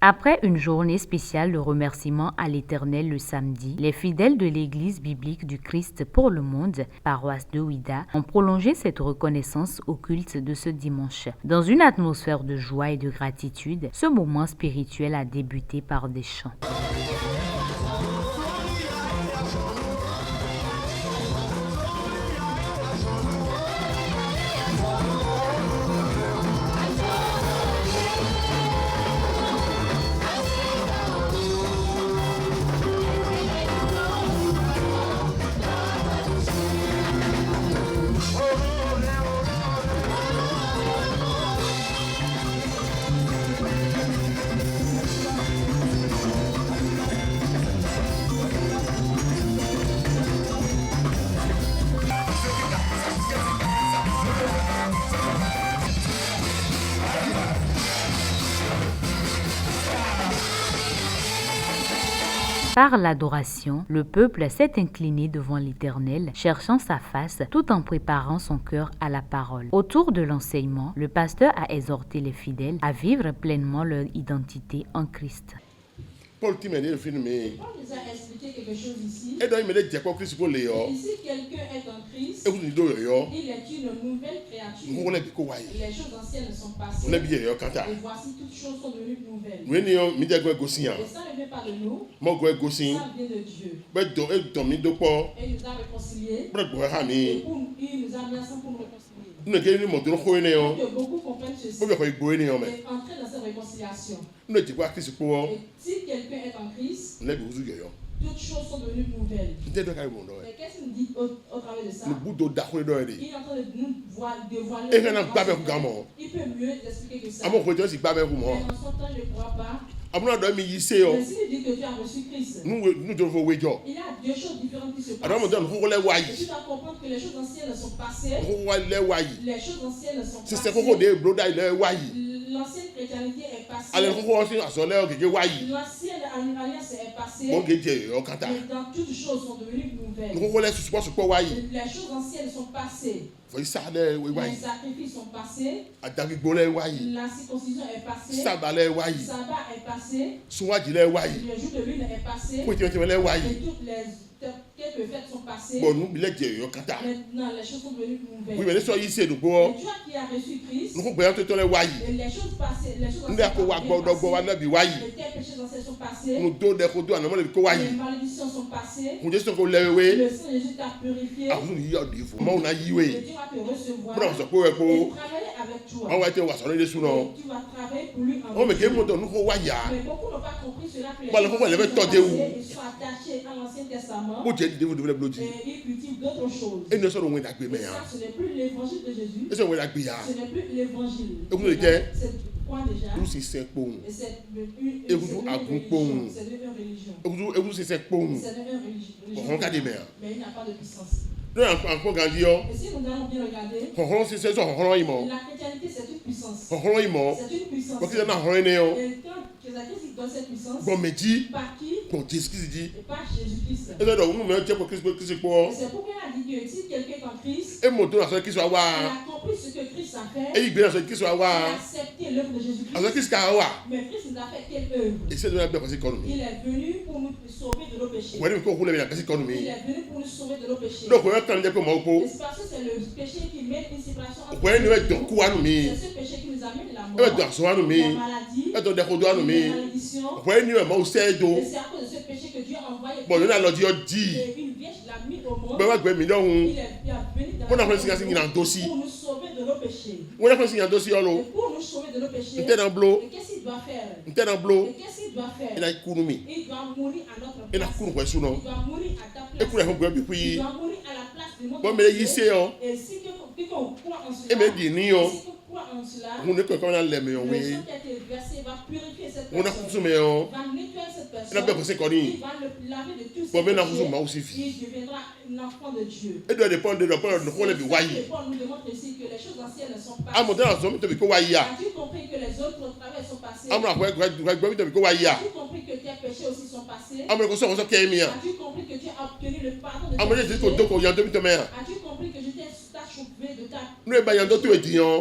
Après une journée spéciale de remerciement à l'Éternel le samedi, les fidèles de l'Église biblique du Christ pour le monde, paroisse de Ouidah, ont prolongé cette reconnaissance au culte de ce dimanche. Dans une atmosphère de joie et de gratitude, ce moment spirituel a débuté par des chants. Par l'adoration, le peuple s'est incliné devant l'Éternel, cherchant sa face, tout en préparant son cœur à la parole. Autour de l'enseignement, le pasteur a exhorté les fidèles à vivre pleinement leur identité en Christ. Paul nous a expliqué quelque chose ici. Et si quelqu'un est en Christ, il est une nouvelle créature. Les choses anciennes sont passées. Et voici toutes choses sont devenues nouvelles. Et ça ne vient pas de nous. Ça vient de Dieu. Et il nous a réconciliés. Et il nous a mis ensemble pour nous réconcilier. Que beaucoup comprennent ceci. Et entrer dans cette réconciliation. Et si quelqu'un est en Christ, toutes choses sont devenues nouvelles. Et qu'est-ce qu'il nous dit au travers de ça? Il est en train de nous dévoiler. Il peut mieux expliquer que ça. Mais en son temps, je ne pourra pas. Mais s'il dit que tu as reçu Christ, il y a deux choses différentes qui se passent. Et tu dois comprendre que les choses anciennes sont passées. Les choses anciennes sont passées. L'ancienne chrétienté est passée. L'ancienne alliance est passée. Mais dans toutes choses sont devenues nouvelles. Les choses anciennes sont passées. Les sacrifices sont passés. La circoncision est passée. Sabbat est passé. Le jour de lune est passé. Et toutes quelques fêtes sont passées. Maintenant, les choses sont devenues nouvelles. Et toi qui as reçu Christ, et les choses passées, les choses anciennes péchés anciens sont passés. Les malédictions sont passées. Le Seigneur Jésus t'a purifié. Et Dieu va te recevoir et travailler avec toi. Et tu vas travailler pour lui en retour. Mais beaucoup n'ont pas compris cela que les choses ils sont attachés à l'Ancien Testament et ils cultivent d'autres choses. Et ça, ce n'est plus l'évangile de Jésus. Ce n'est plus l'évangile. C'est quoi déjà? Et c'est une religion. Mais il n'a pas de puissance. Et si nous allons bien regarder, la chrétienté c'est une puissance. C'est une puissance. Et quand Jésus-Christ donne cette puissance, par qui? Et par Jésus-Christ. Et c'est pourquoi il a dit que si quelqu'un est en Christ, il a compris ce que Christ a fait, il a accepté l'œuvre de Jésus-Christ. Mais Christ nous a fait quelle œuvre? Il est venu pour nous sauver de nos péchés. Il est venu pour nous sauver de nos péchés. Et c'est parce que c'est le péché qui met une séparation entre nous. C'est ce péché qui nous amène la mort, la maladie, la malédiction. Et c'est à cause de ce péché que Dieu a envoyé une vierge l'a mis au monde. Il est venu dans pour nous sauver de nos péchés. Et pour nous sauver de nos péchés, et qu'est-ce qu'il doit faire? Il doit mourir à notre place. Il doit mourir à ta place. Il doit mourir à la place de notre péché. Et si qu'on croit en cela, en cela, le sang qui a été versé va purifier cette personne, va nettoyer cette personne, il va le laver de tout ce péché, il deviendra un enfant de Dieu. Et Paul nous démontre ici que les choses anciennes sont passées. As-tu compris que les autres travaux sont passés? As-tu compris que tes péchés aussi sont passés? As-tu compris que tu as obtenu le pardon de tes péchés? As-tu compris que je t'ai sauvé de ta...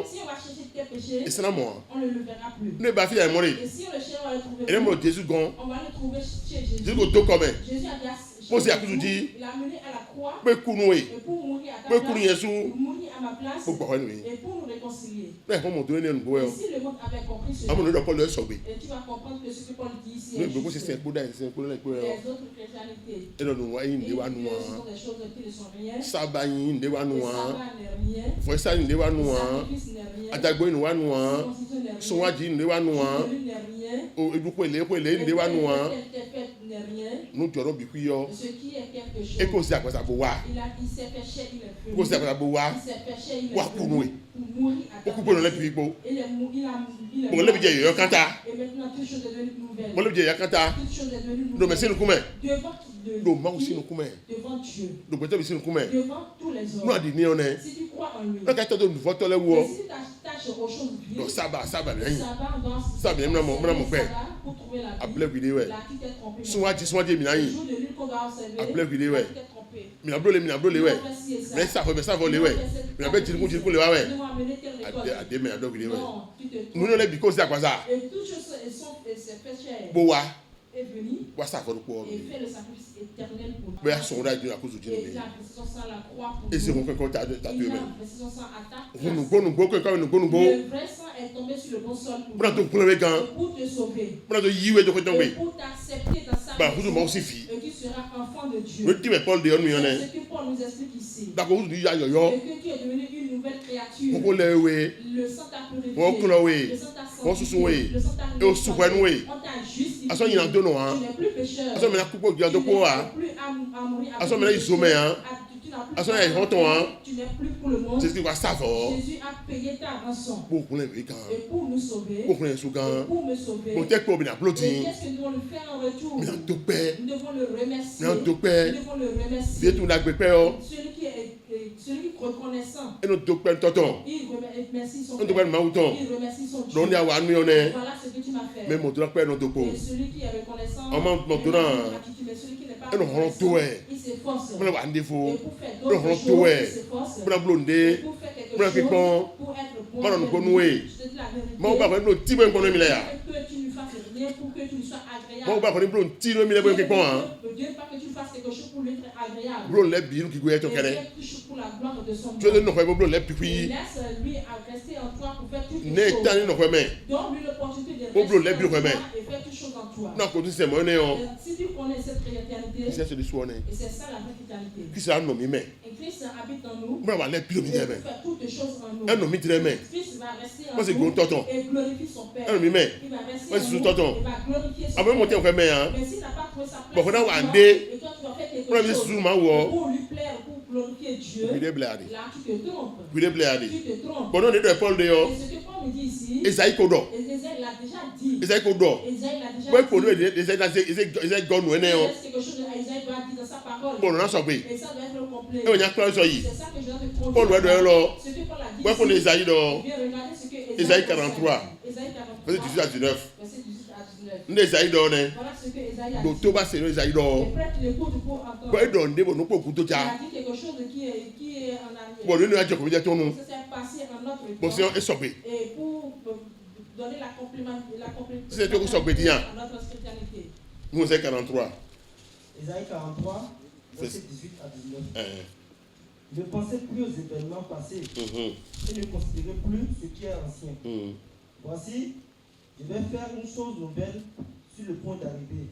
Si on va chercher tes péchés, on ne le verra plus. Et si on le cherche, on va le trouver Et là, Jésus gon. On va le trouver chez Jésus. Jésus go to comme. Jésus a dit. Mose a dit. Il a mené à la croix. Pe kunoué. Et pour mourir à ta Pe place. kunu Yesu. Pour mourir à ma place. Pour quoi nous? Et pour nous réconcilier. Mais comment donner un bois? Si le monde avait compris cela. Ah mon Dieu, Paul le sauver. Et tu vas comprendre que ce que Paul dit ici. Mais beaucoup c'est pour les autres chrétientés. Et nous voyons des wa nous. Ce sont des choses qui ne sont rien. Sabbat des wa nous. Sabbat n'est rien. Foi ça des wa nous. Sacrifice n'est rien. Adagbo nous wa nous. Circoncision n'est rien. Sowaji des wa nous. Salut n'est rien. O eduko ele des wa nous. N'est rien. Nous joro bi ku yo. Ce qui est quelque chose. Et ko si akwasa bo wa. Il s'est fait chair, il est venu. Ko si akwasa bo wa. Il s'est fait chair, il est Wa venu. kunoué. Pour mourir à ta Beaucoup pour le puis bo. Il est mort. Bon le bi je yo kanta. Et maintenant toute chose est devenue nouvelle. Bon le bi je yo kanta. Toute chose est devenue nouvelle. Do merci nous kume. Devant Do ma aussi nous kume. devant Dieu. Do peut-être aussi nous kume. Devant tous les Nous a hommes. dit ni on est. Si tu crois en lui. Na ka to do vote le Et wo. si tu t'attaches aux choses vives. Do sabbat bien. Sabbat doit. Sabbat bien mon père. Pour trouver la vie. Appelez vidéo. La qui t'est trompé. Sowaji mi na Le yin. jour de l'île qu'on va observer. Appelez vidéo. La qui t'est trompé. Mi na blole we. Mais ça vo le we. Mi na be jiri ku le wa we. Ade me ado vidéo. Non, tu te trompes. Nous le bi ko si akwasa. Et toutes choses s'est fait chair. Bo wa. Est venu Wa sa vo ko. et fait le sacrifice éternel pour nous. Be son da di akoso di Et ni. il a versé son sang à la croix pour Et c'est nous. mon ko ta Il tu a me. versé son sang à ta place. Nous go ko nous go. Le vrai sang est tombé sur le bon sol pour Bra to nous. kule we gan. Et pour te sauver. Bra to yiwe do ko Et tombe. pour t'accepter dans sa Ba hudu ma maison. aussi fi. Et tu seras enfant de Dieu. We ti me Paul de on mi on C'est est. ce que Paul nous explique ici. Da ko hudu ya yo Et yo. que tu es devenu une nouvelle créature. Ko le we. Le sang t'a purifié. Wọ́n kúnlọ wé. Le sang t'a Wọ́n susun wé. sanctifié. Le sang t'a Et au souverain wé. On t'a justifié. Aso yin na do no han. Tu n'es plus pécheur. Aso me na kupo gi ado ko wa. Tu n'es plus à mourir avec Aso me na le isome péché. han. Tu n'as plus Aso à ya ihonton han. Tu n'es plus pour le monde. C'est ce qui va savoir. Jésus a payé ta rançon. Bo kule we gan. Et pour nous sauver. Bo kule su Et gan. pour me sauver. Bo te ko bi na Et applaudi. qu'est-ce que nous devons lui faire en retour? Mi na dúpẹ́. Nous devons le remercier. Mi na dúpẹ́. Nous devons le remercier. Vie tu na gbe pe o. Celui qui est reconnaissant. E no dúpẹ́ tonton. Il remercie son On dúpẹ́ ma uton. Il remercie son Dieu. Don ya wa nu on est. Voilà ce que tu m'as fait. Mais mo do pe no dopo. Et celui qui est reconnaissant. Mo do na. Mais celui qui n'est pas E no hon to e. il s'efforce. Mo le wa ndefo. Et pour faire Mo d'autres hon choses, to il e. s'efforce. Mo na blonde. Et pour faire quelque Mo na chose, pipon. pour être bon. Mo na no konoué. Je te dis la vérité. Mo ba ko no ti bo nkono mi le ya. Que tu ne fasses rien pour que tu ne sois agréable. Mo ba ko ni blonde ti no mi le bo ke pon han. Dieu pas que tu fasses quelque chose pour lui être agréable. Blonde le bi nu ki go e to kere. Et quelque chose pour la gloire de son Tu nom. no ko blonde le pi Et pi. laisse lui rester en toi pour faire toutes Ne les choses. tani no ko me. Donne-lui l'opportunité de Au bleu, rester les bureaux, en toi mais. et faire toutes choses en toi. Na ko tu se mo ne o. Et si tu connais cette réalité, Iṣẹ́ ṣe di sú ọ ní. et c'est ça la vraie vitalité. Kí sẹ́ ànà mi mẹ́. Et Christ habite en nous. Múra wà lẹ́ pílò mi Et jẹ́ il mẹ́. fait toutes choses en nous. Ẹnu mi tirẹ̀ mẹ́. Christ va rester en Wọ́n sì nous gbóhùn tọ̀tọ̀. et glorifie son Père. Ẹnu mi mẹ́. Il va rester Wọ́n sì en sùn nous tọ̀tọ̀. et va glorifier son Àmọ́ mo tẹ́ Père. nǹkan mẹ́ yàn. Mais s'il n'a pas trouvé sa place, Bọ̀ fún náà wà en ń toi, dé. et toi tu vas faire Múra mi quelque sùn chose máa wọ̀. pour lui plaire, pour glorifier Dieu, Gbìdé bilẹ̀ àdì. là tu te trompes. Gbìdé bilẹ̀ àdì. Tu te trompes. Bọ̀ náà ní ìdọ̀ Paul de yọ. Et ce que Paul me dit ici, Esayi ko dọ̀. Esaïe l'a déjà dit. Esayi ko dọ̀. Esaïe l'a déjà Wọ́n dit. kò ní Esayi gọ́nù ẹ̀ náà yọ. C'est quelque chose que Esaïe doit dire dans sa parole. Paul náà sọ pé. Et ça doit être le complet. Ẹ wọ́n yà kúrẹ́ sọ yìí. C'est ça que je dois te conduire. Paul wẹ̀ dọ̀ ẹ lọ. Ce que Paul a dit Wọ́n kò ní ici, Esayi dọ̀. viens regarder ce que Esaïe 43. Esaïe 43. Verset 18 à 19. Verset 18 à 19. Ní Esayi dọ̀ ní. Voilà ce que Esaïe a Dò dit. tó bá ṣe ní Esayi dọ̀. Et prête l'écoute pour entendre. Bọ̀ ẹ dọ̀ ndé bọ̀ ní kò kú tó Il já. a dit quelque chose qui est en arrière. Bọ̀ nínú ajọ kò ní jẹ́ tó nu. Ça s'est passé en notre Bọ̀ sí temps. ẹ sọ pé. Et pour donner la C'est tout ça que je dis, hein. à notre spiritualité. Nous, c'est 43. Isaïe 43, verset 18 à 19. Ne pensez plus aux événements passés et ne considérez plus ce qui est ancien. Voici, je vais faire une chose nouvelle sur le point d'arriver.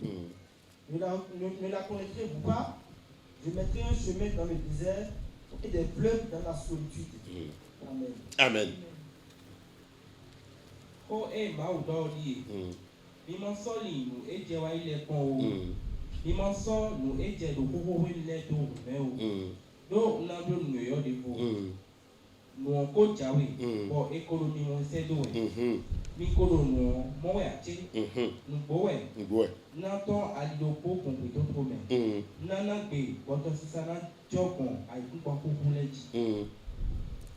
Ne la connaîtrez-vous pas? Je mettrai un chemin dans le désert et des fleuves dans la solitude. Amen. Amen. Ko maudo li. Bi mo so li nu eje wa ile kon o. Bi mo so nu eje do koko ile do me o. Do na do nu yo de bo. Nu ko jawe. Bo ekolo ni won se do e. Mi kolo nu mo we ati. Nu bo we. Bo. Na to alido po kon pe to to me. Na gbe boto sisana jokon ai ku pa ku leji.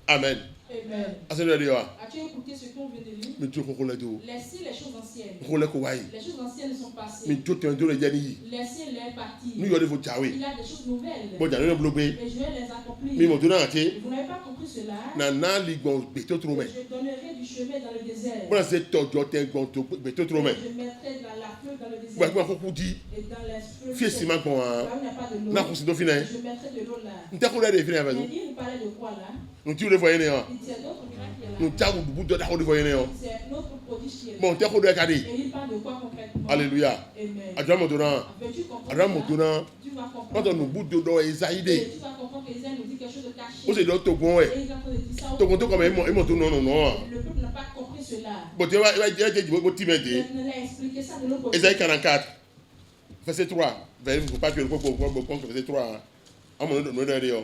Amen. Amen. As-tu entendu? As-tu écouté ce qu'on vient de lire? Mais Dieu qu'on l'a dit. Laissez les choses anciennes. Qu'on l'a quoi? Les choses anciennes sont passées. Mais Dieu t'en donne les derniers. Laissez-les partir. Nous y allons vous jaouer. Il y a des choses nouvelles. Bon, j'allais bloquer. Et je vais les accomplir. Mais mon donnant entier. Vous n'avez pas compris cela. Nana ligon beto trop mais. Je donnerai du chemin dans le désert. Voilà c'est toi t'es gonto beto trop mais. Je mettrai la fleur dans le désert. Bah quoi qu'on dit. Et dans les fleurs. Fais ciment quoi. Là où il n'y a pas de l'eau. Na ko sido fina. Je mettrai de l'eau là. Nta ko la de fina Mais avec. il nous parlait de quoi là? Nous tu le voyez né. Il disait d'autres miracles Nous là. ta ko bu do ta ko de voyez né. C'est notre prodige qui est là. Bon ta ko de kadi. Et il parle de quoi concrètement? Alléluia. Amen. Adra mo donnant. Veux-tu comprendre? Adra mo cela? donnant. Tu vas Quand comprendre. on nous bout de do Et Esaïde. tu vas comprendre que Isaïe nous dit quelque chose de caché. O se do to gon Et e. il est en train de dire ça. To gon to comme e mo to non. Le peuple n'a pas compris cela. Bon tu va je bo Timothée. Il a expliqué ça de l'autre côté. Ésaïe 44 verset 3. Il ne faut pas que le verset 3. À mon nom de Dieu.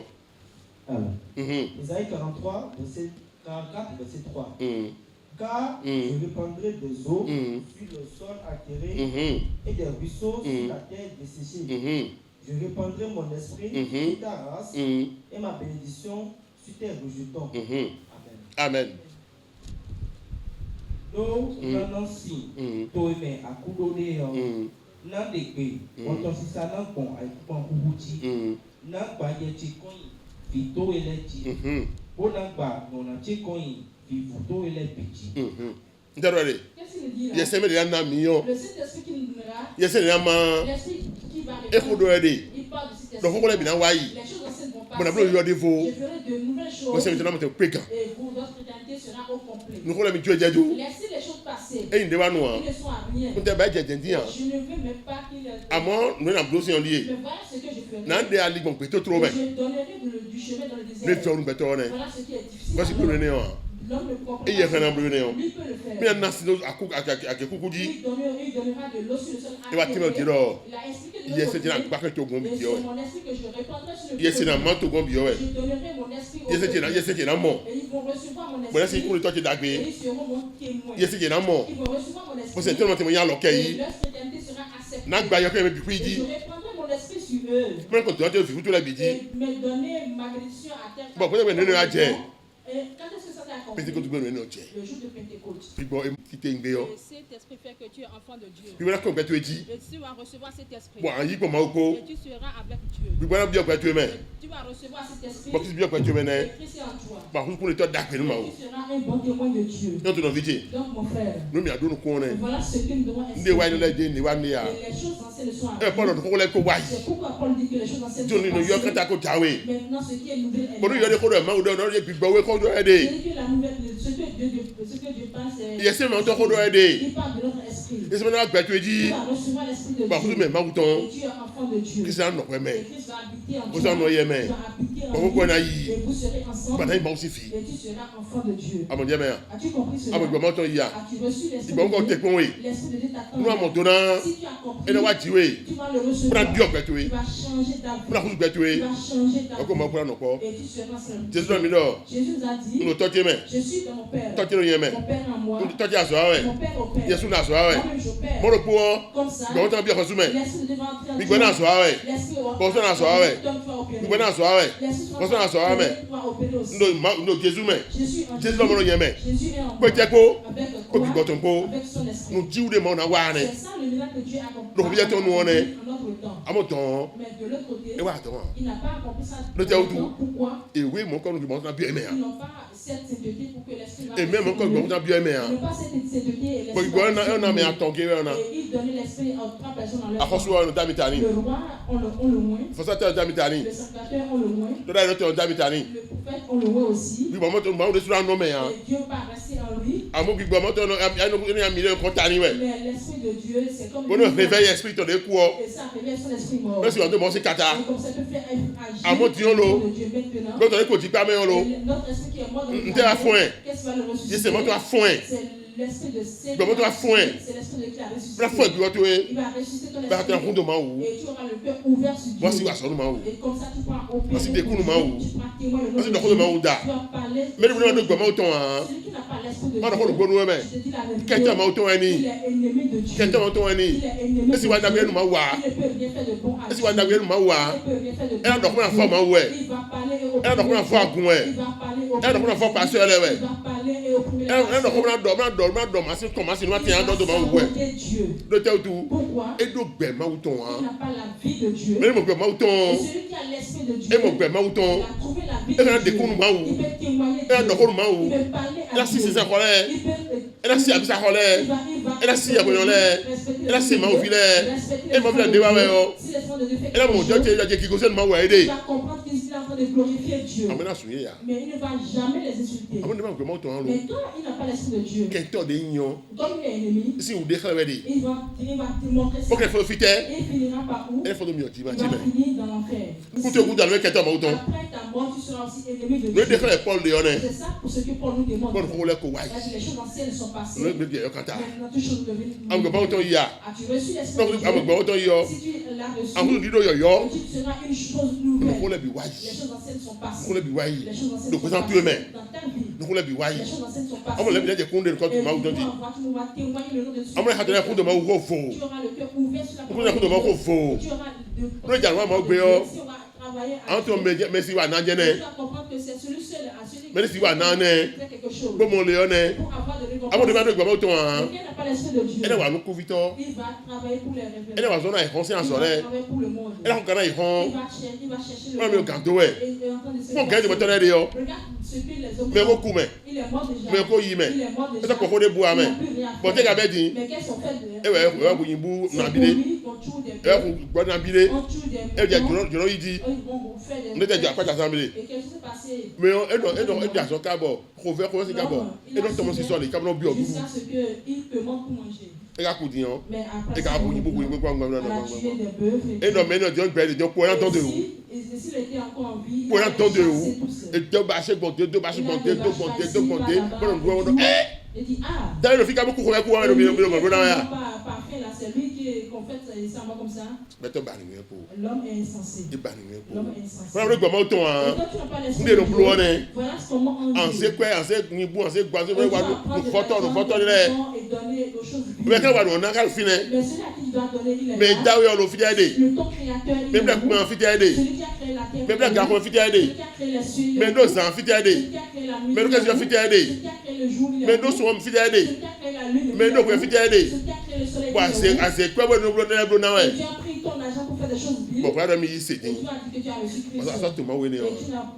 Alors, Isaïe 43, verset 44, verset 3. Car je répandrai des eaux sur le sol altéré et des ruisseaux sur la terre desséchée. Je répandrai mon esprit sur ta race et ma bénédiction sur tes rejetons. Amen. Amen. Donc, non, si, toi, mais à coup d'odé, n'a dégré, on t'en si ça n'a pas un coup n'a pas yé chicoin, vito et les chi. Bon, n'a pas, on a chicoin, vito et les petits. Ndoré. Qu'est-ce qu'il dit là? Yes, mais il na million. Le Saint-Esprit qui nous donnera. Yes, il y a ma. L'Esprit qui va E ko do répondre. ede. Il parle de cet esprit. Donc faut qu'on bien wayi. Les choses anciennes vont Bon na passer. blo yo de vo. Je ferai de nouvelles Mo choses. se maintenant te pega. Et vous, votre éternité sera au complet. Nous ko la mi jo jeju. Laissez les choses passer. E inde wa no Ils ne sont à rien. Nous te ba jeje ndi an. Je ne veux même pas qu'ils. Amo nous na blosi en lié. Mais voilà ce que je ferai. Na de ali bon peto trop mais. Je donnerai du chemin dans le Ne désert. fait on beto ne. Voilà ce qui est difficile. Parce que ne on. L'homme ne comprend E ye kana bleu ne on. Lui peut le faire. Mi na sino aku akuku di. Il donnera de l'eau sur le sol. E wa ti me di ro. Il a expliqué de Yes, l'autre c'est na côté. gba ke to gon bi Et ti o. c'est mon esprit que je répandrai sur le Yes, na peuple. man to gon bi o e. Je donnerai mon esprit au Yes, peuple. c'est na mo. Et ils vont recevoir mon Bon là c'est esprit. ko le to ti Et dagbe. ils seront mon témoin. Yes, c'est na mo. Ils vont recevoir mon Mo esprit. se tellement te mo ya lo ke Et yi. leur fraternité sera acceptée. Na gba yo ke me bi ku Et je di. répandrai mon esprit sur eux. Me ko to je fi tu la bi di. Et me donner ma bénédiction à terre. Bon, peut-être que nous, nous, à Dieu. Et quand est-ce que ça t'a accompli? Pentecôte gbe no je. Le jour de Pentecôte. Bi bo ti te ngbe yo. Le Saint-Esprit fait que tu es enfant de Dieu. Bi bo na ko gbe tu eji. Et tu vas recevoir cet esprit. Bon an yi ko ma oko. Et tu seras avec Dieu. Bi bo na bi o gbe tu me. Tu vas recevoir cet esprit. Bo ki bi o gbe tu me ne. Et Christ est en toi. Ba ku ko le to dagbe no ma o. Tu seras un bon témoin de Dieu. Yo to no vije. Donc mon frère, No mi adu no ko ne. voilà ce que nous devons Nde wa ni le expliquer. de ni wa ni ya. Et les choses anciennes sont E Paul arrivées. ko le ko wa yi. C'est pourquoi Paul dit que les choses anciennes Jo ni sont no yo passées. kata ko jawe. Maintenant ce qui est nouvelle est Bo no yo de là. ko do ma o do no ye bi gbo we ko do e C'est de. que la nouvelle, ce que Dieu pense est. Yes, me to ko do e de. Il parle de notre esprit. Yes, me na gbe tu Tu eji. vas recevoir l'esprit de Ba ku Dieu. me ma ku Et ton. tu es enfant de Dieu. Ki sa no ko Et me. Christ va habiter en Ko toi. sa no ye me. Tu vas habiter en Ba ko ko na lui. yi. Et vous serez ensemble. Ba na ba o si fi. Et tu seras enfant de Dieu. Amon je me. As-tu compris cela? Amo gbe mo to ya. As-tu reçu l'esprit Ibo ko de te Dieu? pon we. L'esprit de Dieu t'attend. Nu amo do na. Si tu as compris, E na wa jiwe. tu vas le Pra recevoir. di o gbe tu Tu we. vas changer ta Pra vie. ku gbe tu Tu we. vas changer ta Oko mo vie. pra no ko. Et tu seras seul. Jésus mi do. Jésus nous a dit, No to je me. je suis dans mon Père. To je no ye me. Mon Père en moi. No to je aso awe. Mon Père au Père. Yesu na aso awe. Moi-même, je père. Mo ro po. Comme ça, Gbe mo tan bi o ko su me. l'esprit de Dieu va entrer en Bi toi. gbe na aso awe. L'esprit au Bon, ça, on a soin, ouais. Donc, tu vas opérer. Bi gbe na aso awe. L'esprit Bon, ça, on a soin, opérer, ouais. tu vas opérer aussi. No Jésus me. Jésus en Jésus mo no ye me. Jésus est en Ko moi. je ko. Avec Ko quoi? bi go ton ko. Avec son esprit. No jiu de mo na wa ne. C'est ça le miracle que Dieu a accompli. Donc, bien, ton nom, on est. En notre temps. Amo ton. Mais de l'autre côté, E wa ton. il n'a pas accompli ça. Le théo tout. Pourquoi? E we mo ko no bi mo na bi e me Ils n'ont pas cette sainteté pour que l'esprit va. E même mo ko bi mo na bi e me Ils n'ont pas cette sainteté et Bo l'esprit. gbe va na me rester atonge we na. Et il donnait l'esprit aux trois personnes dans leur Akoso temps. wa no da mi tani. Le roi, on le moins. Fo sa te da mi tani. Le sacrificateur, on le moins. To da no te da mi tani. Le prophète, on le voit aussi. Bi mo to mo de sura no me ya. Et Dieu va rester en lui. Amo bi gbe mo to no ya mi le ko tani we. Mais l'esprit de Dieu, c'est comme. Bo no réveille esprit to de ku o. Et ça réveille son esprit mort. E si on de mo se kata. Et comme ça peut faire agir. Amo ti on lo. de Dieu maintenant. Bo to ko ti pa me on lo. Et notre esprit qui est mort dans le Nte a foin. Qu'est-ce qui va le ressusciter? Yes, mo to a foin. C'est L'esprit de sécurité, Bon, toi, foin. c'est l'esprit de qui a ressuscité. La foi du retour. Il va ressusciter ton Bah, t'es un esprit. rond de maou. Et tu auras le cœur ouvert sur Dieu. Moi, si, ça, maou. Et comme ça, tu pourras opérer. Moi, si, des coups, nous, maou. Tu pourras témoigner le nom Moi, si, de des coups, nous, maou, Dieu. da. Tu vas parler. Mais le bonheur de Goma ou ton, hein. Celui qui n'a pas l'esprit de Moi, Dieu. le bon nous, mais. Je te dis la vérité. Quelqu'un m'a autant Il ennemi. est ennemi de Dieu. Quelqu'un m'a autant Il ennemi. est ennemi de Et si Dieu. on a bien nous, maou. Il ne peut rien faire de bon à Et si Dieu. on a bien nous, maou. Il ne peut rien faire de bon Elle a donc une forme, ouais. Il va parler et Elle a donc une forme, ouais. Il va parler au Elle a donc une forme, pasteur, ouais. Il va parler et opprimer les Elle a donc pasteurs. une dorme, c'est comme si nous Il va étions dans le ouais. saboter Dieu. De tel tout. Pourquoi? Et donc, ben, maouton, Il hein. n'a pas la vie de Dieu. Mais mon père, Et maouton. celui qui a l'esprit de Dieu, Et mon père, il maouton. a trouvé la vie Elle a de des Dieu. coups, nous, maou. Il peut témoigner Elle a Dieu. donc une maou. Il peut parler Elle à a si, Dieu. c'est ça, colère. Il peut- Elle a si, à sa colère. il va Elle a si, à voyons respecter Elle a si, les maou, filet. respecter les Elle m'a fait un choses débat, de Dieu. ouais, oh. Si l'esprit de Dieu fait Elle a mon quelque Dieu, chose, qui a qui cause m'a il aidé. va comprendre qu'il est en train de glorifier Dieu. Ah, maintenant, souillé, là. Mais il ne va jamais les insulter. Ah, bon, demande comment tu en Mais quand il n'a pas l'esprit de Dieu, Quelqu'un de ignorant. comme il est ennemi, Si vous déclarez, dit. il va te montrer ça. Pour qu'elle fasse fitter, Et il finira par où? elle fait de mieux, tu Il vas va dire. finir dans l'enfer. Écoutez, vous dans le quelqu'un m'a autant. Après ta mort, tu seras aussi ennemi de Nous Dieu. déclarons Paul Léonin. C'est ça pour ce que Paul nous demande. Bon, pour le coup, ouais. Les choses anciennes sont passées. Nous disons, quand t'as. Maintenant, toutes choses deviennent Ah, vous pas autant il y a. As-tu reçu l'esprit Donc, de ah, vous Dieu? pas autant il y a. Si tu l'as reçu, Ah, vous dites, yo, yo. tu seras une chose Nous nouvelle. voulons bien, ouais. Les choses anciennes sont Nous passées. voulons bien, ouais. Les choses anciennes Nous sont présentons passées eux-mêmes. dans ta vie. Nous voulons bien, ouais. Les choses anciennes sont passées. Ah, vous l'avez bien compté quand tu Et m'as tu autant dit. vas témoigner le nom de Dieu. Ah, moi, j'ai un coup de ma ou faux. Tu auras le cœur ouvert sur la Vous avez un coup de ma ou faux. Tu auras de. Nous, également, moi, béo. Si on va travailler à Entre mais si vous en avez, tu vas comprendre que c'est celui seul à celui mais si vous en avez, qui fait quelque chose. bon, mon Léonin. Pour avoir de Ah, vous récompense. devez avoir autant, hein. Quelqu'un n'a pas l'esprit de Dieu. Elle va nous conviter. Il va travailler pour les révélations. Elle va zone à français en Il va soleil. travailler pour le monde. Elle a un canard, Il va chercher le on met au monde. canto, ouais. Et il est en train de se Mon gars, de passer. votre année, yo. Regarde ce que les hommes Mais font. au coup, mais. Il est mort déjà. Mais au coup, il met. Il est mort Et déjà. ça, qu'on fait des bois, Il mais. n'a plus rien à Bon, faire. t'es qu'à dit. Mais qu'est-ce qu'on fait de Eh ouais, vous avez un C'est nabile. pour lui qu'on tue des Eh, bœufs. vous boire nabile. On tue des Eh, bien, moutons. je l'ai dit. On fait des On était déjà pas d'assemblée. Et qu'est-ce qui s'est passé? Mais elle dit à son cabot. Rouvert, comment c'est cabot? Et donc, comment c'est sur les cabos bio. Jusqu'à ce qu'il te manque pour manger. Et à coup d'yon. Mais après, Et qu'à beaucoup, beaucoup, beaucoup, beaucoup, on a tué des bœufs. et non, mais non, Dieu, Dieu, pour un temps de où? Et s'il était encore en vie, Pour un temps de où? chassé tout seul. Et deux bâches, bon Dieu, deux bâches, bon Dieu, deux bon Dieu, deux bon Dieu. Eh! Il dit, ah, D'ailleurs, le fils a beaucoup couru, le pas fait là, c'est lui qu'on fait ça comme ça. mais tu bannis pour. L'homme est insensé. Il bannis pour. L'homme est insensé. Voilà, le gomme autant, Et hein. quand tu n'as pas l'esprit Nous, les de noms Dieu, hein. voilà comment on En dit. sait quoi, en sait nibou, en sait quoi, Et tu vas prendre nous photos, de là. l'argent et donner aux choses Mais vives. quand on a qu'à le finir, Mais celui à qui tu dois donner, il est mais là. d'ailleurs, le fils a aidé. Le ton créateur, il est Même la là. commune en fils a aidé. Celui qui a créé la terre. Même la garde en fils a Celui aidé. qui a créé les cieux. Mais nos enfants fils a aidé. Celui qui a créé la nuit. Mais nous, qu'est-ce qu'on fils a aidé? Celui qui a créé le jour, il est Mais là. nous sommes fils a aidé. Celui qui a créé la lune. Mais nous, fils a aidé. Celui qui a créé le soleil. Ouais, il est là. c'est quoi, nous, nous, Et tu as pris ton argent pour faire des choses vives. bon, frère, il s'est Et dit. tu as dit que tu as reçu Christ. Ça, tout m'a ouéné. Et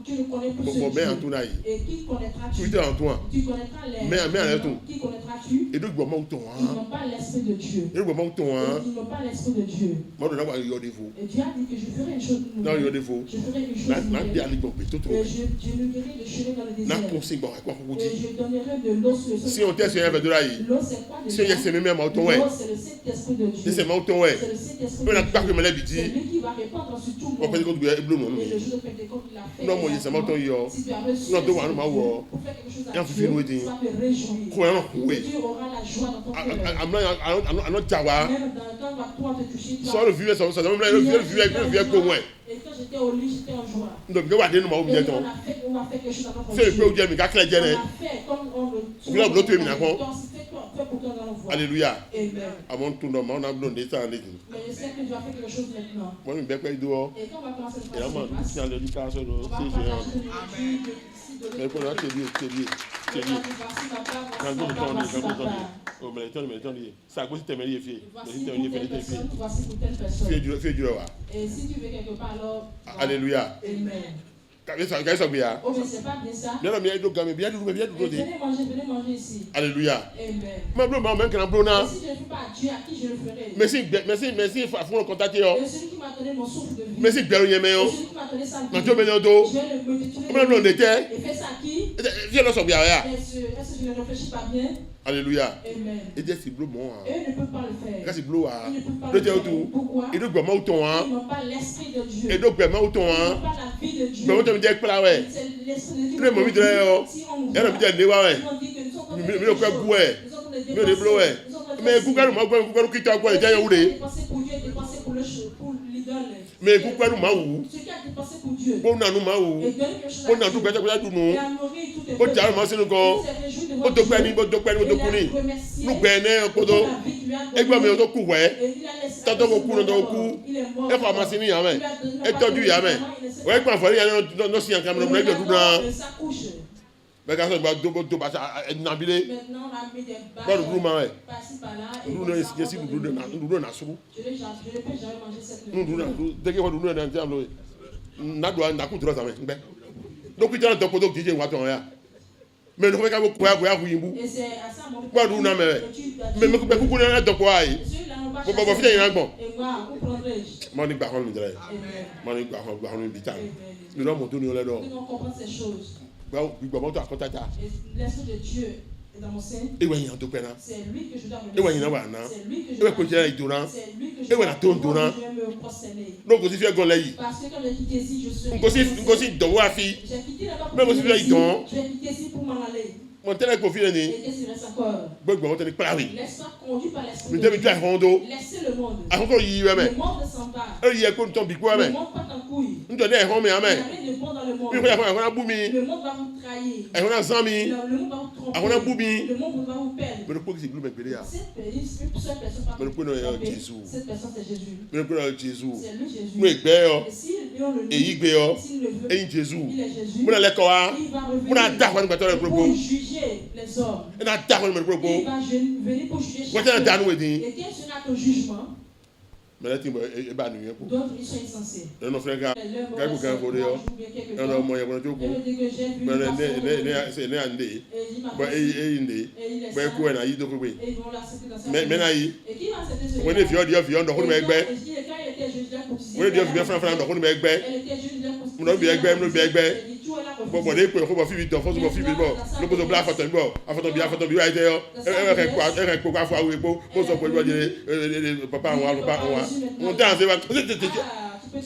tu ne connais plus ce Bon, mais en Dieu. tout là, Et qui connaîtra-tu? tu es en toi. Tu connaîtras les. Mais en tout. Qui connaîtras-tu? Et donc, bon, autant, Ils hein. n'ont pas l'esprit de Dieu. Et donc, bon, autant, hein. Ils n'ont pas l'esprit de Dieu. Moi, on a eu des faux. Et Dieu a dit que je ferai une chose Non, il y a nouvelle. des faux. Je ferai une chose N'a nouvelle. bien les bombes, tout. Et je nous guéris de chemin dans le N'a désert. consigne, bon, quoi, vous Et dit. je donnerai de l'eau sur le sol. Si on teste, il y a un de là, L'eau, c'est quoi si on y a déjà? ces mêmes autant, ouais. L'eau, c'est le Saint-Esprit de Dieu. C'est mon autant, ouais. C'est le Saint-Esprit On de a pas que Dieu. me l'a C'est dit. lui qui va répandre sur tout le On peut dire monde. qu'on doit être bleu, non. Et le jour de Pentecôte, il a fait. Non, moi, c'est mon autant, yo. Si tu as reçu Non, l'Esprit toi, de non, Dieu moi, pour faire quelque chose Et à on fait Dieu, nous tu aider. vas te réjouir. Quoi, non, Et oui. tu auras la joie dans ton cœur. À notre Jawa, Même quand toi te toucher, tu sans vas. le vieux, ça va même le vieux pour moi. Et quand j'étais au lit, j'étais en joie. Donc, je vais aller nous Et oublier. on a fait quelque chose dans notre C'est le vie. peu où Dieu me cache la On gêne. a fait comme on le. Là, l'autre, il m'a dit, Fais pour toi dans nos voix. Alléluia. Amen. Avant tout, on a blondé ça en ligne. Mais je sais que tu vas faire quelque chose maintenant. Moi, je vais faire dehors. Et quand on va commencer le Et là, moi, passage, je suis en l'éducation, on va c'est partager géant. de l'étude, ici, de Mais pour l'école. là, c'est lié, c'est lié. Et on va dire, voici ma part, Quand voici vous ma part, le voici ma temps, part. oh, mais le temps, ça a cause de t'aimer les filles. Voici Mais si pour t'aimes les telle filles, personne, voici pour telle personne. fais du roi. Et si tu veux quelque part, alors. Alléluia. Amen. Quand ça bien. Oh, mais c'est pas bien ça. Bien, bien, bien, Et venez manger ici. Alléluia. Amen. Mais bleu, même quand on blonde. Et si je ne fais pas à Dieu, à qui je le ferai? Merci, il faut le contacter. Et celui qui m'a donné mon souffle de vie. Merci, bien, Et celui qui m'a donné sa vie. quand tu mets dos, Je vais le multiplier. comment on était, Et fais ça à qui? viens là, son bien. Est-ce que je ne réfléchis pas bien? Alléluia. Amen. Et Dieu, c'est bleu, moi. Eux ne peuvent pas le faire. Quand c'est bleu, Ils ne peuvent pas le le faire. tout. Pourquoi? Et donc, vraiment, autant, Ils n'ont pas l'esprit de Dieu. et donc, vraiment, autant, Ils n'ont pas la vie de Dieu. mais on te dit que là, ouais. C'est l'esprit de Dieu. Tous les moments de l'air, Si on nous et on voit, dit, ouais. on dit que nous sommes en train de Mais faire le quelque quoi, chose. ouais. Nous sommes en train de Mais les blows, mais Google m'a dit Google qui t'a quoi, il y a où les. Mais Google m'a où. Bon, nous m'a où. Bon, nous bête quoi tout nous. Bon, tu as commencé le corps. Bon, tu peux ni, bon, tu peux ni, bon, tu peux ni. Nous bênons, podo. Et quoi, mais on te couvre, t'as ton coup, on te couvre. Et pas ma signé, amen. Et tordu, amen. Ouais, quand il y a nos signes, quand même, on est de tout dans. Mais quand on va do passer à Nabilé. Maintenant, on a mis des Bon, le groupe, ouais. par-ci par-là. Nous donnons ici, nous donnons un sou. Je ne peux jamais manger cette Nous donnons, dès que vous donnez un terme, n'a coûté 3 ans. Donc, il y a un temps que tu dis, on va t'en faire. Mais nous faisons quoi, vous yimbu. Et c'est à ça mon Quoi, nous n'avons mais vous connaissez un temps quoi. Vous pouvez faire un bon. Et moi, vous prendrez. Moi, je ne sais pas comment nous dire. Moi, je ne sais pas comment nous dire. Nous devons monter, nous allons. Nous devons comprendre ces choses. Et l'esprit de Dieu est dans mon sein. Et oui, il y a un peu c'est lui que je dois me et oui, il y a un c'est lui que je dois dois me c'est lui que je et dois me prosterner. donc aussi faire goler. Parce que quand j'ai quitté ici, je suis. Aussi dans la fille. J'ai quitté là-bas pour même aussi faire don. j'ai quitté ici pour m'en aller. Mon tel confié ni. Et qu'est-ce qu'il reste encore? Bon, on t'en est pas oui. Laisse-toi conduire par l'esprit. Mais tu as rondo. Laissez le monde. Encore y mais. Le monde s'en va. Il y a quoi ton bico Le mais. monde part en couille. Nous donner un mais Il n'y a amen. rien de bon dans le monde. Puis on a boumi. Le monde va vous trahir. On a zami. Le monde va vous tromper. On a boumi. Le monde va vous perdre. Mais le quoi c'est bleu mais pédé. Cette personne va Mais le quoi non Jésus. Cette personne c'est Jésus. Mais le quoi Jésus. C'est lui Jésus. Nous expert. Et si on le Et il gbeo. s'il le veut, Et Jésus. il est Jésus. Nous la quoi. Il va Nous la ta quoi nous pour juger les hommes. et na ta quoi nous Il va venir pour juger quoi chacun. tu as nous dit. Et quel sera ton jugement? Mais là tu es pas nous pour. D'autres ils sont insensés. Non frère gars. Gars vous quand voler. On a moyen pour tout. Mais c'est né andé. Bon et indé. Bon quoi na yi do ko be. Mais na yi. Et qui va accepter ce? On est vieux ndo ko me egbe. Et quand il était juge de la On est vieux frère ndo ko me egbe. elle était juge de la Mon nom bien egbe, mon bien egbe. Bon bon, des ko ko fi vite faut ko fi vite bon. Le ko so bla faton bon. Afaton bien aide yo. E ko kwa fwa we po. Ko so ko dire papa on va. On danse va.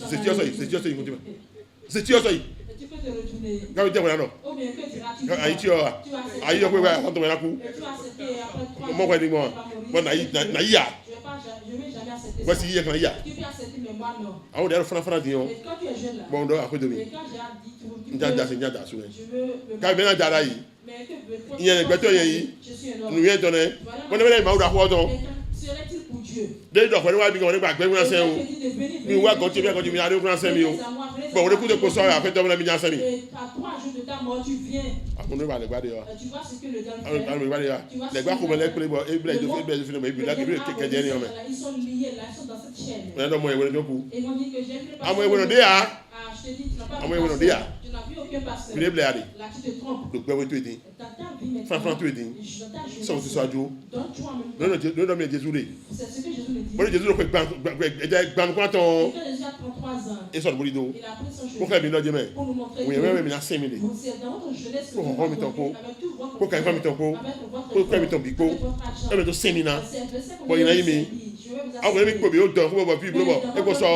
C'est Dieu ça, c'est Dieu ça il continue. C'est Dieu ça. tu peux te retourner. Quand tu es là. Ou bien que tu rates. Aïe tu as. Aïe ko va faton na ku. Et tu as accepté après 3 Mo ko ni mo. Bon na yi na ya. Je vais jamais accepter. Voici hier quand ya. Tu peux accepter mais moi non. Ah on est franc di on. Et quand tu es jeune là. Bon donc après demi. Et quand j'ai dit Njada c'est njada so. je veux Quand bien njada yi. mais que Il y a des gâteaux yi. je suis un homme. Nous vient donner. On avait ma ou da ko don. Serait-il pour Dieu? Dès donc on va bien on est pas gbe na sen o. Mi wa continue aller au grand semi o. Bon on écoute ko so après toi on a mis en semi. Et à 3 jours de ta mort tu viens. On va le regarder. Tu vois ce que le diable On va le regarder. Les gars comme les play et blague de film et puis là que dernier homme. Ils sont liés là, ils sont dans cette chaîne. On a donc moi on donc. Et ils m'ont dit que j'ai vu Ah moi on dit ah. Ah, je te dis, tu n'as pas Ah moi on dit ah. tu n'as vu aucun pasteur. Puis les blague. Là, tu te trompes. Donc quoi tu dis. Dans ta vie maintenant. Franc tu dis. Dans ta jeunesse. Ça on se soit Dieu. Donc, tu vois même. Non mais Jésus dit. C'est ce que Jésus me dit. Moi Jésus le fait ban quoi Et ton quand Jésus a 33 ans, et son bolido. il a pris son Pour chemin faire bien demain. pour nous montrer Oui, que même il a 5 minutes. c'est dans votre jeunesse que Pour vous rendre ton avez pot. avec tout votre Pour qu'elle ton pot. avec votre Pour qu'elle ton bico. avec votre argent. Et mais 5 minutes. C'est un verset Bon, il y en a que eu, mais- je vais vous Ah vous avez ko bi o don ko bo fi blo bo. E ko so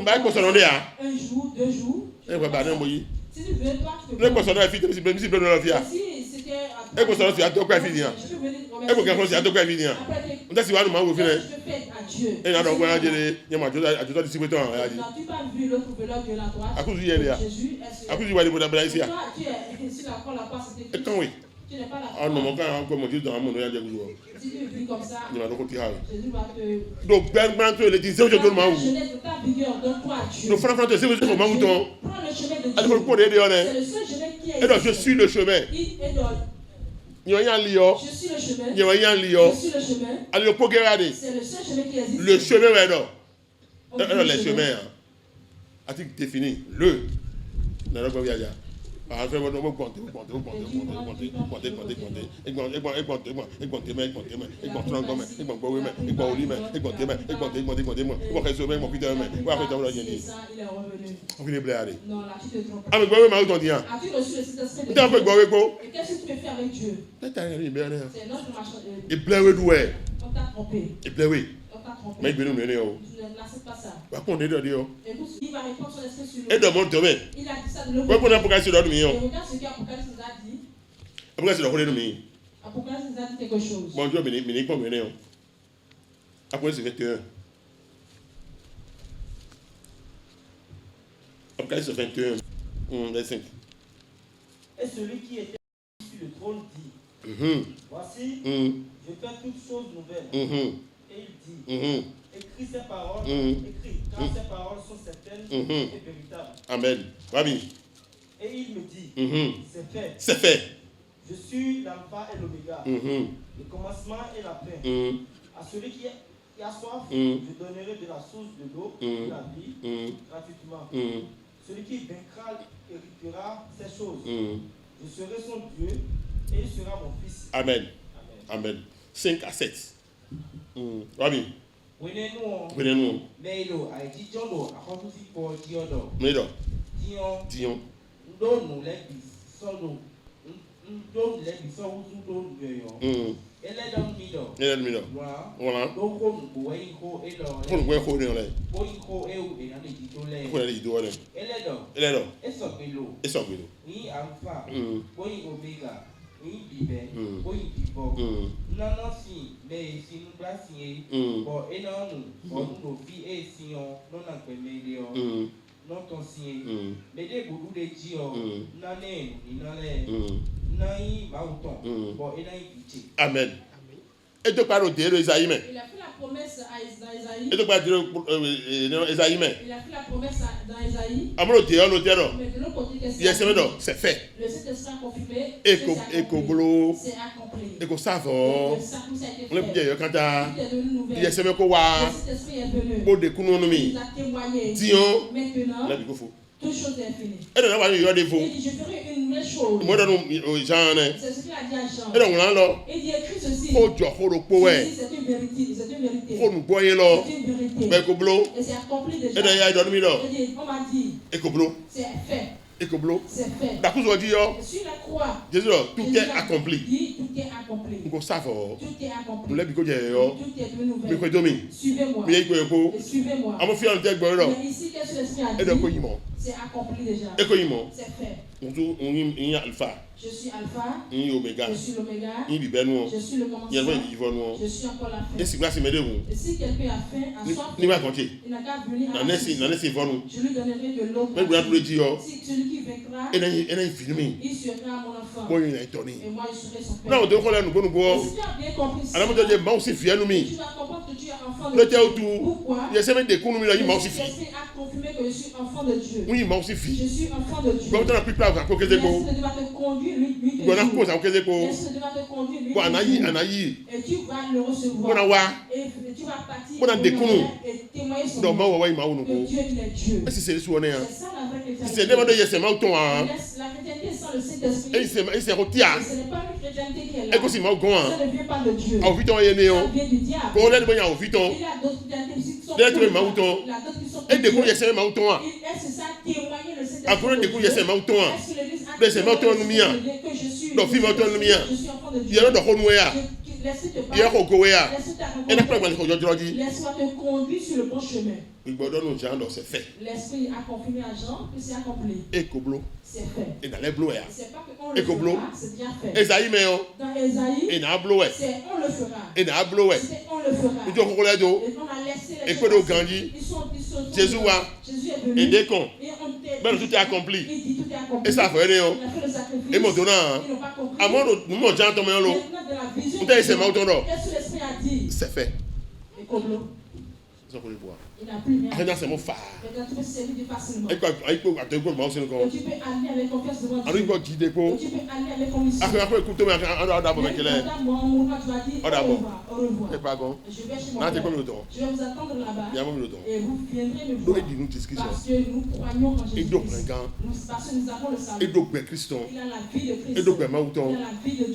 mba ko so no de a. un jour, 2 jours. E ko ba na mo yi. Si tu veux pas, tu peux. Le ko so na fi si blo no fi a. Si c'était E ko so no si a to kwa fi ni a. je peux venir E ko kan so si a to kwa fi ni a. après Nda si wa no ma wo fi je ne. fais à Dieu. E na do gwa jere nye ma ajo di si weton a ji. N'as-tu pas vu l'autre voleur de la droite? Akuzu ye le a. Jésus, est-ce que Akuzu wa le bo da bla isi a. toi, tu es sur la croix, la croix, c'était E kan we. tu n'es pas là. Ah no mo kan ko mo ji don mo no ya je guzo. Si tu vis comme ça, Ni ma do ko ti ha. Jésus va te. Donc ben man to le di se o je do ma La wu. jeunesse de ta vigueur, donne-toi à Dieu. No fra to se o je ma wu ton. Prends le chemin de A ko Dieu. ko de de C'est one. le seul chemin qui est. E donc je suis le chemin. Et donc, Ni o yan li yo. je suis le chemin. Ni o yan li yo. Je suis le chemin. Ali o po gerade. C'est le seul chemin qui existe. Le chemin ouais non. On dit Alors le les chemins article défini le na lo gbo ya ya. Ah fait bon bon ça, il est revenu. Non, là, tu te trompes. Ah mais gbo ma o ton dia. As-tu reçu le Saint-Esprit de Nda fe gbo we ko. Et qu'est-ce que tu peux faire avec Dieu? Ta ta ri be na. C'est notre machin. E ble we duwe. On t'a trompé. E ble we. On t'a trompé. Mais gbe no ne o. Tu n'acceptes pas ça. Ba ko ne do di o. Écoute, il va répondre son esprit sur E le. do mo to me. Il a dit ça de l'autre We ko na poka si do mi Et o. regarde ce qu'Apocalypse nous a dit. Poka si do ko le mi. Apocalypse nous a dit quelque chose. Bon Dieu, mais pas mener. Apocalypse 21. Apocalypse 21. Verset 5. Et celui qui était sur le trône dit, voici, je fais toutes choses nouvelles. Et il dit, écris ces paroles, car ces paroles sont certaines et véritables. Amen. Rabbi. Et il me dit, c'est fait. C'est fait. Je suis l'alpha et l'oméga, le commencement et la fin. À celui qui a soif, je donnerai de la source de l'eau de la vie gratuitement. Celui qui vaincra héritera ces choses. Je serai son Dieu et il sera mon fils. Amen. Amen. 5 à 7. Rabbi. Venez-nous. Meilo, a dit Jono, a conduit pour Diodo. Meilo. Dion. Don't let me solo. Don't let me solo. Don't let me know. Voilà. Donc, on va y go et là. On va y go et là. On y go et où est allé dit là. On allait dire là. Elle est là. Et ça vélo. Ni alpha. Boy omega. Ni bibe. Boy bibo. Non si, mais si nous placer. Bon et non nous. Bon nous vie et si on non a que non ton si. Mais des boulot de Dio. Nané, ni nané. Naï mauton. Bon et naï biche. Amen. Et de par le Dieu d'Esaïe. Il a fait la promesse à Esaïe. Et de par le Esaïe. Il a fait la promesse dans Esaïe. Amolo Dieu, le Dieu. Mais de l'autre côté, c'est fait. Le Saint-Esprit a confirmé. Éco-blo. C'est accompli. Éco-savon. On est bien quand il y a semaine quoi. Le Saint-Esprit est venu. Beau d'économie. Il a témoigné. Dion. Maintenant. Là, il faut. Toute chose est finie. Et donc, il y a des veaux. Il dit, je ferai une nouvelle chose. Moi, aux gens, c'est ce qu'il a dit à Jean. Et donc, là, il dit, écris ceci. C'est une vérité. C'est une vérité. Faut nous boire là. C'est une vérité. Et c'est accompli déjà. Et donc, il y a dormi là. On m'a dit. C'est fait. C'est fait. D'accord, dit, sur la croix. Jésus, tout est accompli. Tout est accompli. Nous savons. Tout est accompli. Nous l'avons dit, tout est devenu nouvelle. Suivez-moi. Suivez-moi. Mais ici, qu'est-ce que l'Esprit a dit? C'est accompli déjà. C'est fait. Je suis alpha. Je suis l'oméga. Je suis le commencement. Je suis encore la fin. Et si quelqu'un a faim, a soif, il n'a qu'à venir à moi. Je lui donnerai de l'eau. Si celui qui vaincra, il sera mon enfant. Et moi, je serai son père. Et si tu as bien compris ça, tu vas comprendre que tu es enfant de Dieu. Pourquoi? Le Saint-Esprit a confirmé que je suis enfant de Dieu. Je suis enfant de Dieu. L'Esprit va te conduire, lui te dire. L'Esprit va te conduire, lui te dire. Et tu vas le recevoir. Et tu vas partir et témoigner son nom. Que Dieu, il est Dieu. C'est ça la vraie chrétienté. La chrétienté sans le Saint-Esprit. Et ce n'est pas une chrétienté qui est là. Ça ne vient pas de Dieu. Ça vient du diable. Il y a d'autres chrétientés qui sont là. Et c'est ça, témoigner le Saint-Esprit. Est-ce que l'Église a témoigné que je suis enfant de Dieu? Laisse-te conduire sur le bon chemin. L'Esprit a confirmé à Jean que c'est accompli. C'est fait. C'est pas qu'on le fera, c'est déjà fait. Dans Esaïe, c'est on le fera. C'est on le fera. Et on a laissé les choses. Ils sont Jésus est venu. Et on tout est accompli. Il dit tout est accompli. Et ça fait rien. Il a fait le sacrifice. Et mon donnant. Ils n'ont pas compris. Nous m'ont déjà entendu. Maintenant de la vision. Qu'est-ce que l'Esprit a dit? C'est fait. Et Koblo. Il n'a plus rien. Maintenant, c'est mon phare. Maintenant, tu peux servir facilement. Et tu peux aller avec confiance devant Dieu. Tu peux aller avec conviction. Après, écoute-moi, au revoir. Je vais chez mon père. Je vais vous attendre là-bas. Et vous viendrez me voir. Parce que nous croyons en Jésus. Parce que nous avons le salut. Il a la vie de Christ. Il a la vie de Dieu.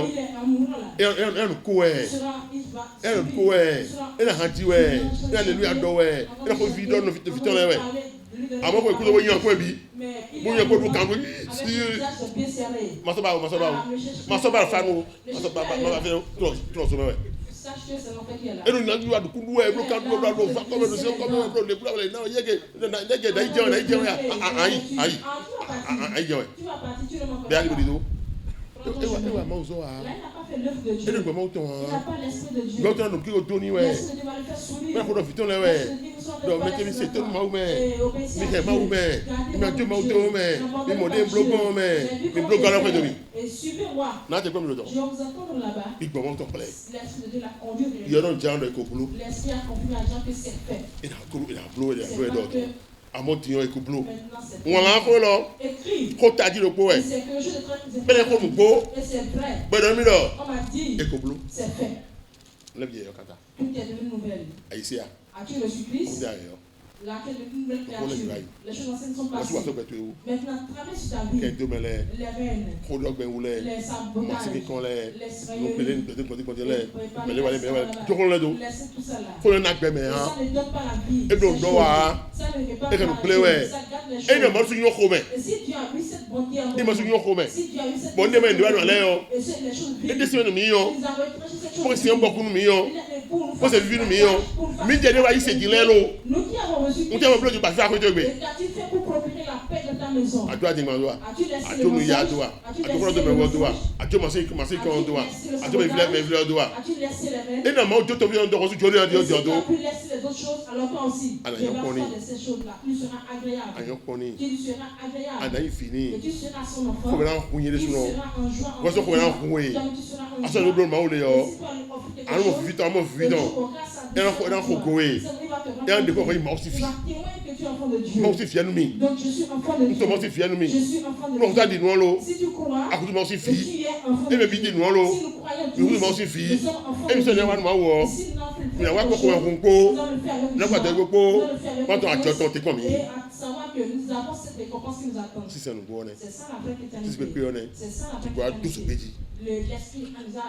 Il est amoureux là. Il sera Alléluia, doé. Il a fait vidéo de viton là. Avant que écoute voyons quoi bi. Bon y a quoi pour quand Masoba famo. Masoba trop ouais. Et nous n'avons pas de coup de ouais, le cadre de la comme le c'est comme le plan là yeke dai jona aïe. Tu vas partir, tu ne m'en Là, il n'a pas fait l'œuvre de Dieu. Il n'a pas l'esprit de Dieu. L'esprit de Dieu va le faire sourire. Donc, mettez-lui c'est tout mal, mais et suivez-moi. Je vais vous attendre là-bas. L'esprit de Dieu l'a conduit. L'esprit a confié à Jean que c'est fait. Amontillon et Koublo. On a un peu là. Écrit. Quand tu as dit le poète. Et c'est quelque chose de très important. Et c'est vrai. On m'a dit. Et Koublo. C'est fait. Le vieil Kata. Tout est devenu nouvelle. Aïsia. As-tu reçu Christ? Laquelle est une nouvelle créature. Les choses anciennes sont passées. Maintenant, traverse ta vie. Les reines. Les sabotages. Les soyeux. Laissez tout ça là. Ça ne donne pas la vie. Ça ne fait pas la vie. Ça garde les choses. Et si tu as eu cette bonté en toi, si tu as eu cette bonté en toi, et les choses viennent, ils ont retranché cette chose. Nous qui avons reçu Christ, et qu'as-tu fait pour procurer la paix de ta maison? As-tu laissé le mensonge? As-tu laissé le mensonge? As-tu laissé les rêves? Si tu as pu laisser les autres choses, alors toi aussi, tu vas faire de ces choses-là. Tu seras agréable. Tu seras agréable. Et tu seras son enfant. Tu seras en joie en toi. Tu seras en joie. Et si tu as lui offrir quelque chose, et tu auras sa vie. Il va témoigner que tu es enfant de Dieu. Donc je suis enfant de Dieu. Je suis enfant de Dieu. Si tu crois que tu es enfant de Dieu, si nous croyons tous, nous sommes enfants de Dieu. Et si nous n'en faisons plus, nous allons le faire avec joie. Nous allons le faire avec joie. Et à savoir que nous avons cette récompense qui nous attend. C'est ça la vraie chrétienté. C'est ça la vraie chrétienté. L'esprit nous a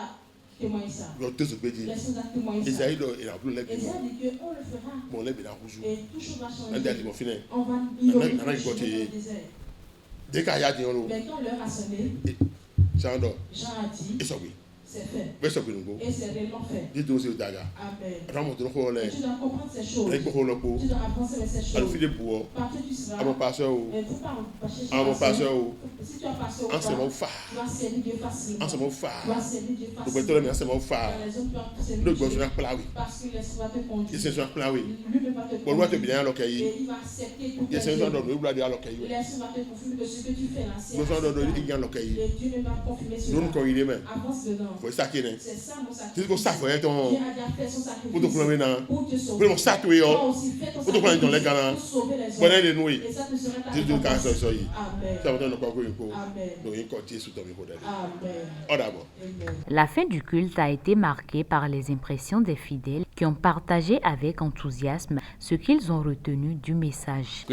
témoigné ça. L'esprit nous a témoigné ça. Isaïe dit qu'on le fera. Et tout chose va changer. On va y aller dans le désert. Mais quand l'heure a sonné, Jean a dit, c'est fait. Et c'est réellement fait. Amen. Et tu dois comprendre ces choses. Tu dois avancer avec ces choses. Partout tu seras. Et vous chercher. Si tu as passé au phare, tu vas servir Dieu facilement. Tu vas servir Dieu facilement. Dans les hommes, tu vas servir Dieu. Parce que l'esprit va te conduire. Lui-même va te conduire. Et il va accepter tout tes L'esprit va te confirmer que ce que tu fais là, c'est acceptable. Et Dieu même va confirmer cela. Avance dedans. C'est ça mon sacrifice. Dieu a déjà fait son sacrifice pour te sauver. Toi aussi fais ton sacrifice pour sauver les autres. Et ça te sera ta récompense. Amen. La fin du culte a été marquée par les impressions des fidèles qui ont partagé avec enthousiasme ce qu'ils ont retenu du message.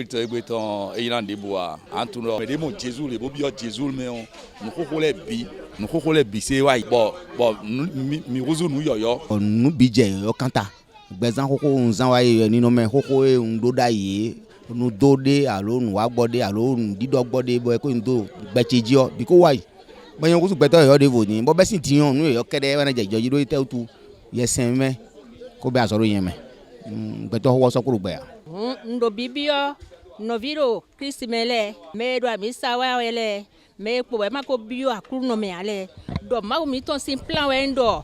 nu do de alo nu wa gbɔ de alo nu didɔ gbɔ de bɔ eko nu do gbɛtse dziɔ biko wa yi bɛ yɛn kusu gbɛtɔ yɔ de vo ni bɔ bɛ si ti yɔn nu yɔ kɛ dɛ wɛrɛ dzɛdzɔ yi do tɛ tu yɛ sɛn mɛ ko bɛ azɔrɔ yɛn mɛ gbɛtɔ wɔsɔ kuro gbɛ ya. Ndo bibiyɔ nɔviro kristi mɛ lɛ mɛ do ami sawa wɛ lɛ mɛ kpo wɛ ma ko biyɔ akuru nɔ mɛ alɛ dɔ mawu mi tɔn si plan wɛ ŋdɔ.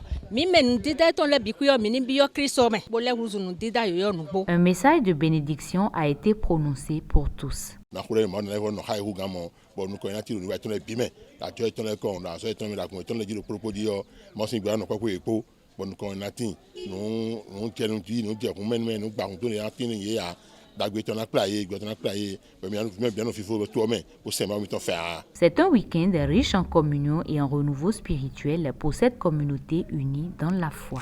Un message de bénédiction a été prononcé pour tous. C'est un week-end riche en communion et en renouveau spirituel pour cette communauté unie dans la foi.